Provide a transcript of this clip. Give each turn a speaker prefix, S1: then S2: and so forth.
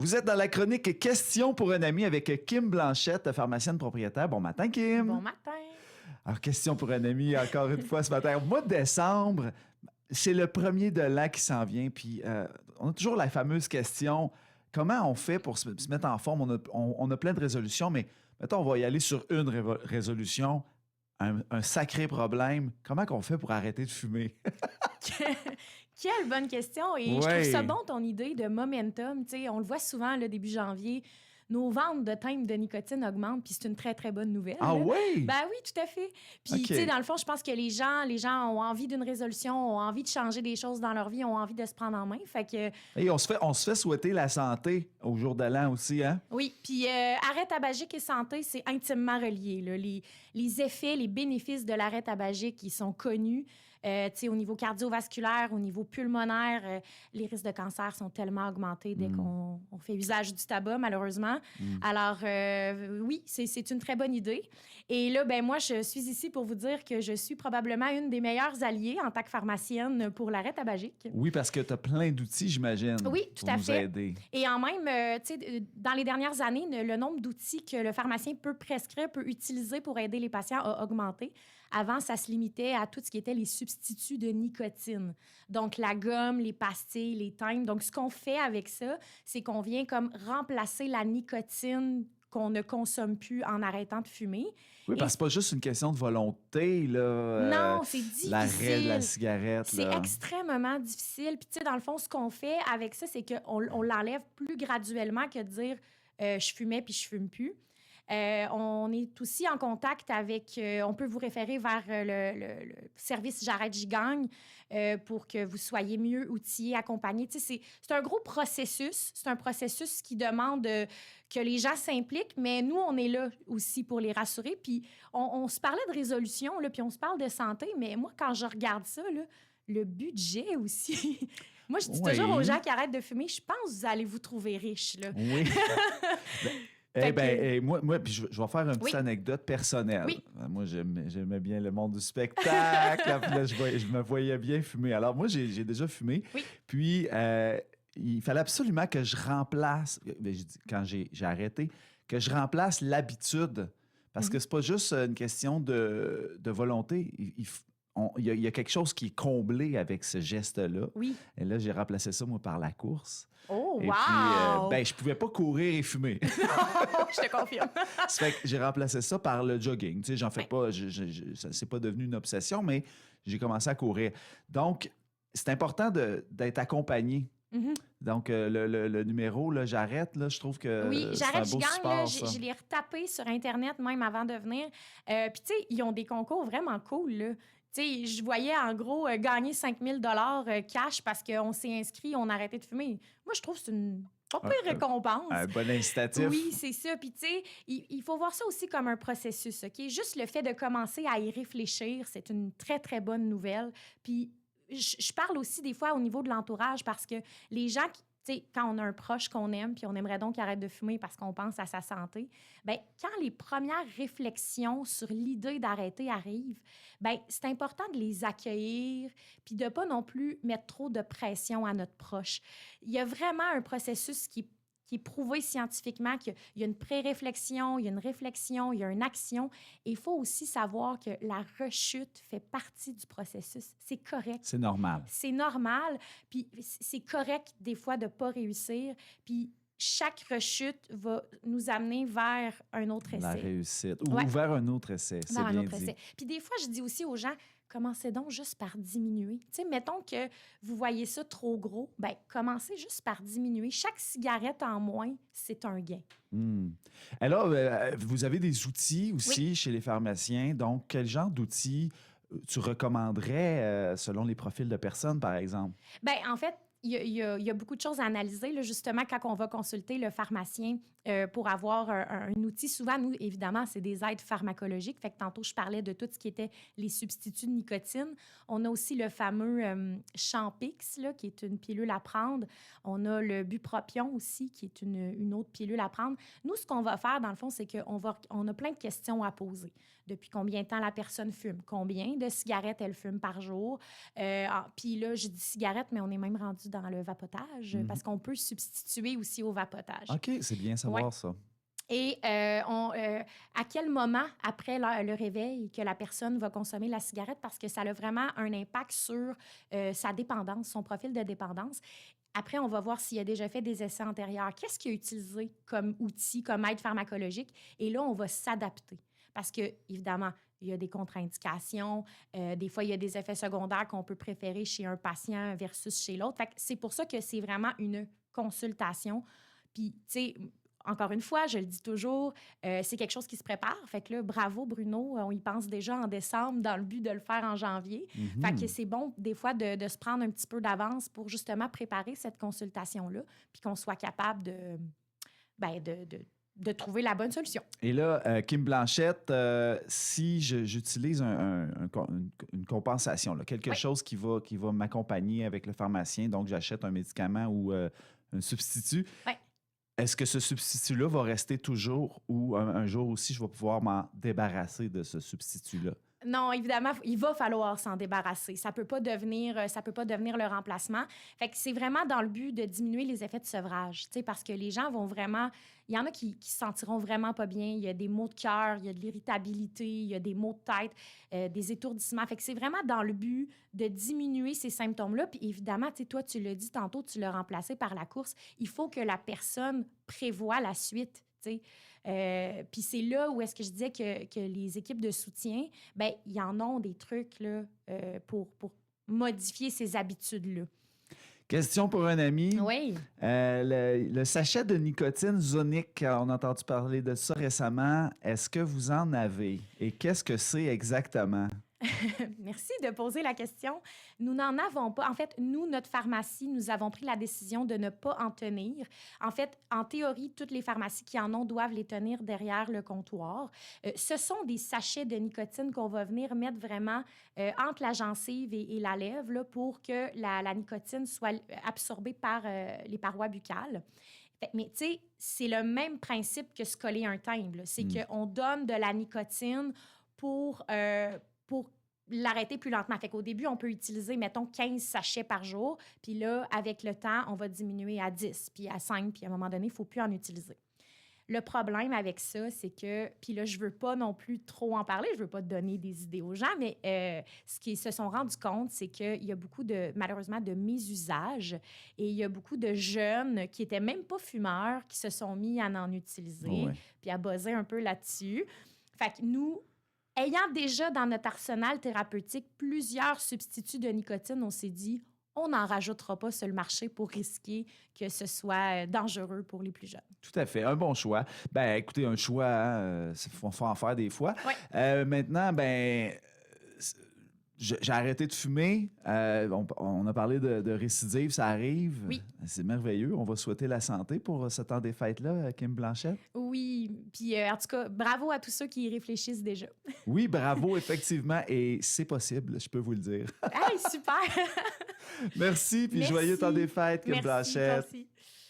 S1: Vous êtes dans la chronique Question pour un ami avec Kim Blanchette, pharmacienne propriétaire. Bon matin, Kim.
S2: Bon matin.
S1: Alors, question pour un ami, encore une fois ce matin. Au mois de décembre, c'est le premier de l'an qui s'en vient. Puis, on a toujours la fameuse question, comment on fait pour se mettre en forme? On a plein de résolutions, mais mettons, on va y aller sur une résolution. Un sacré problème. Comment qu'on fait pour arrêter de fumer?
S2: Quelle bonne question. Et je trouve ça bon, ton idée de momentum. T'sais, on le voit souvent, le début janvier, nos ventes de teintes de nicotine augmentent, puis c'est une très, très bonne nouvelle.
S1: Ah oui?
S2: Ben oui, tout à fait. Puis, tu sais, dans le fond, je pense que les gens ont envie d'une résolution, ont envie de changer des choses dans leur vie, ont envie de se prendre en main. Fait que...
S1: Et on se fait souhaiter la santé au jour de l'an aussi, hein?
S2: Oui, puis arrêt tabagique et santé, c'est intimement relié. Là. Les effets, les bénéfices de l'arrêt tabagique, ils sont connus. Tu sais, au niveau cardiovasculaire, au niveau pulmonaire, les risques de cancer sont tellement augmentés dès qu'on fait usage du tabac, malheureusement. Alors, oui, c'est une très bonne idée. Et là, ben moi, je suis ici pour vous dire que je suis probablement une des meilleures alliées en tant que pharmacienne pour l'arrêt tabagique.
S1: Oui, parce que tu as plein d'outils, j'imagine.
S2: Oui, tout
S1: pour
S2: à
S1: nous
S2: fait.
S1: Aider.
S2: Et en même, tu sais, dans les dernières années, le nombre d'outils que le pharmacien peut prescrire, peut utiliser pour aider les patients a augmenté. Avant, ça se limitait à tout ce qui était les substituts de nicotine. Donc, la gomme, les pastilles, les teintes. Donc, ce qu'on fait avec ça, c'est qu'on vient comme remplacer la nicotine qu'on ne consomme plus en arrêtant de fumer.
S1: Oui, parce que c'est pas juste une question de volonté, là.
S2: Non, c'est difficile.
S1: L'arrêt de la cigarette,
S2: c'est
S1: là.
S2: extrêmement difficile. Puis, tu sais, dans le fond, ce qu'on fait avec ça, c'est qu'on l'enlève plus graduellement que de dire je fumais puis je fume plus. On est aussi en contact avec... on peut vous référer vers le service J'arrête, j'y gagne pour que vous soyez mieux outillés, accompagnés. Tu sais, c'est un gros processus. C'est un processus qui demande que les gens s'impliquent, mais nous, on est là aussi pour les rassurer. Puis on se parlait de résolution, là, puis on se parle de santé, mais moi, quand je regarde ça, là, le budget aussi... Moi, je dis toujours aux gens qui arrêtent de fumer, je pense que vous allez vous trouver riche, là.
S1: Oui. Moi, puis je vais faire une petite anecdote personnelle.
S2: Oui.
S1: Moi, j'aimais bien le monde du spectacle. Puis là, je me voyais bien fumer. Alors, moi, j'ai déjà fumé.
S2: Oui.
S1: Puis, il fallait absolument que je remplace, quand j'ai arrêté, que je remplace l'habitude. Parce que c'est pas juste une question de volonté. Il y a quelque chose qui est comblé avec ce geste-là.
S2: Oui.
S1: Et là, j'ai remplacé ça, moi, par la course.
S2: Oh,
S1: et
S2: wow!
S1: Puis, je pouvais pas courir et fumer.
S2: Je te confirme.
S1: Ça fait que j'ai remplacé ça par le jogging. Tu sais, j'en fais pas, c'est pas devenu une obsession, mais j'ai commencé à courir. Donc, c'est important d'être accompagné.
S2: Mm-hmm.
S1: Donc, le numéro, là, j'arrête, là, je trouve que c'est un beau support, ça.
S2: Je l'ai retapé sur Internet même avant de venir. Puis, tu sais, ils ont des concours vraiment cool, là. Tu sais, je voyais en gros gagner 5 000 cash parce qu'on s'est inscrit, on a arrêté de fumer. Moi, je trouve que c'est une pas pire récompense.
S1: Un bon incitatif.
S2: Oui, c'est ça. Puis, tu sais, il faut voir ça aussi comme un processus, OK? Juste le fait de commencer à y réfléchir, c'est une très, très bonne nouvelle. Puis, je parle aussi des fois au niveau de l'entourage parce que les gens qui... Tu sais, quand on a un proche qu'on aime, puis on aimerait donc qu'il arrête de fumer parce qu'on pense à sa santé, bien, quand les premières réflexions sur l'idée d'arrêter arrivent, bien, c'est important de les accueillir, puis de pas non plus mettre trop de pression à notre proche. Il y a vraiment un processus qui est prouvé scientifiquement qu'il y a une pré-réflexion, il y a une réflexion, il y a une action. Et il faut aussi savoir que la rechute fait partie du processus. C'est correct.
S1: C'est normal.
S2: C'est normal. Puis c'est correct des fois de ne pas réussir. Puis chaque rechute va nous amener vers un autre essai.
S1: La réussite. Ou vers un autre essai, c'est bien dit. Essai.
S2: Puis des fois, je dis aussi aux gens, commencez donc juste par diminuer. Tu sais, mettons que vous voyez ça trop gros, bien, commencez juste par diminuer. Chaque cigarette en moins, c'est un gain.
S1: Alors, vous avez des outils aussi chez les pharmaciens. Donc, quel genre d'outils tu recommanderais selon les profils de personnes, par exemple?
S2: Bien, en fait, il y a beaucoup de choses à analyser, là, justement, quand on va consulter le pharmacien pour avoir un outil. Souvent, nous, évidemment, c'est des aides pharmacologiques. Fait que tantôt, je parlais de tout ce qui était les substituts de nicotine. On a aussi le fameux Champix, là, qui est une pilule à prendre. On a le Bupropion aussi, qui est une autre pilule à prendre. Nous, ce qu'on va faire, dans le fond, c'est qu'on a plein de questions à poser. Depuis combien de temps la personne fume? Combien de cigarettes elle fume par jour? Puis là, je dis cigarettes, mais on est même rendu dans le vapotage, parce qu'on peut substituer aussi au vapotage.
S1: OK, c'est bien savoir ça.
S2: Et à quel moment, après le réveil, que la personne va consommer la cigarette, parce que ça a vraiment un impact sur sa dépendance, son profil de dépendance. Après, on va voir s'il a déjà fait des essais antérieurs. Qu'est-ce qu'il a utilisé comme outil, comme aide pharmacologique? Et là, on va s'adapter. Parce que, évidemment, il y a des contre-indications. Des fois, il y a des effets secondaires qu'on peut préférer chez un patient versus chez l'autre. Fait que c'est pour ça que c'est vraiment une consultation. Puis, tu sais, encore une fois, je le dis toujours, c'est quelque chose qui se prépare. Fait que là, bravo Bruno, on y pense déjà en décembre dans le but de le faire en janvier. Fait que c'est bon des fois de se prendre un petit peu d'avance pour justement préparer cette consultation-là, puis qu'on soit capable de trouver la bonne solution.
S1: Et là, Kim Blanchette, si j'utilise une compensation, là, quelque chose qui va m'accompagner avec le pharmacien, donc j'achète un médicament ou un substitut, est-ce que ce substitut-là va rester toujours ou un jour aussi, je vais pouvoir m'en débarrasser de ce substitut-là?
S2: Non, évidemment, il va falloir s'en débarrasser. Ça peut pas devenir le remplacement. Fait que c'est vraiment dans le but de diminuer les effets de sevrage, tu sais, parce que les gens vont vraiment... Il y en a qui se sentiront vraiment pas bien. Il y a des maux de cœur, il y a de l'irritabilité, il y a des maux de tête, des étourdissements. Fait que c'est vraiment dans le but de diminuer ces symptômes-là. Puis évidemment, tu sais, toi, tu l'as dit tantôt, tu l'as remplacé par la course. Il faut que la personne prévoie la suite, tu sais. Puis c'est là où est-ce que je disais que les équipes de soutien, bien, ils en ont des trucs là, pour modifier ces habitudes-là.
S1: Question pour un ami.
S2: Oui.
S1: Le sachet de nicotine Zonic, on a entendu parler de ça récemment. Est-ce que vous en avez? Et qu'est-ce que c'est exactement?
S2: Merci de poser la question. Nous n'en avons pas. En fait, nous, notre pharmacie, nous avons pris la décision de ne pas en tenir. En fait, en théorie, toutes les pharmacies qui en ont doivent les tenir derrière le comptoir. Ce sont des sachets de nicotine qu'on va venir mettre vraiment entre la gencive et la lèvre là, pour que la nicotine soit absorbée par les parois buccales. Mais tu sais, c'est le même principe que se coller un timbre. C'est qu'on donne de la nicotine pour l'arrêter plus lentement. Fait qu'au début, on peut utiliser, mettons, 15 sachets par jour. Puis là, avec le temps, on va diminuer à 10, puis à 5, puis à un moment donné, il ne faut plus en utiliser. Le problème avec ça, c'est que... Puis là, je ne veux pas non plus trop en parler, je ne veux pas donner des idées aux gens, mais ce qu'ils se sont rendus compte, c'est qu'il y a beaucoup malheureusement, de mésusage. Et il y a beaucoup de jeunes qui n'étaient même pas fumeurs qui se sont mis à en utiliser, puis à buzzer un peu là-dessus. Fait que nous... Ayant déjà dans notre arsenal thérapeutique plusieurs substituts de nicotine, on s'est dit, on n'en rajoutera pas sur le marché pour risquer que ce soit dangereux pour les plus jeunes.
S1: Tout à fait. Un bon choix. Ben, écoutez, un choix, il faut en faire des fois. Maintenant, ben... J'ai arrêté de fumer. On a parlé de récidive, ça arrive.
S2: Oui.
S1: C'est merveilleux. On va souhaiter la santé pour ce temps des fêtes-là, Kim Blanchette.
S2: Oui. Puis, en tout cas, bravo à tous ceux qui y réfléchissent déjà.
S1: Oui, bravo, effectivement. Et c'est possible, je peux vous le dire.
S2: Hey, super!
S1: Merci, puis joyeux temps des fêtes, Kim Blanchette.
S2: Merci.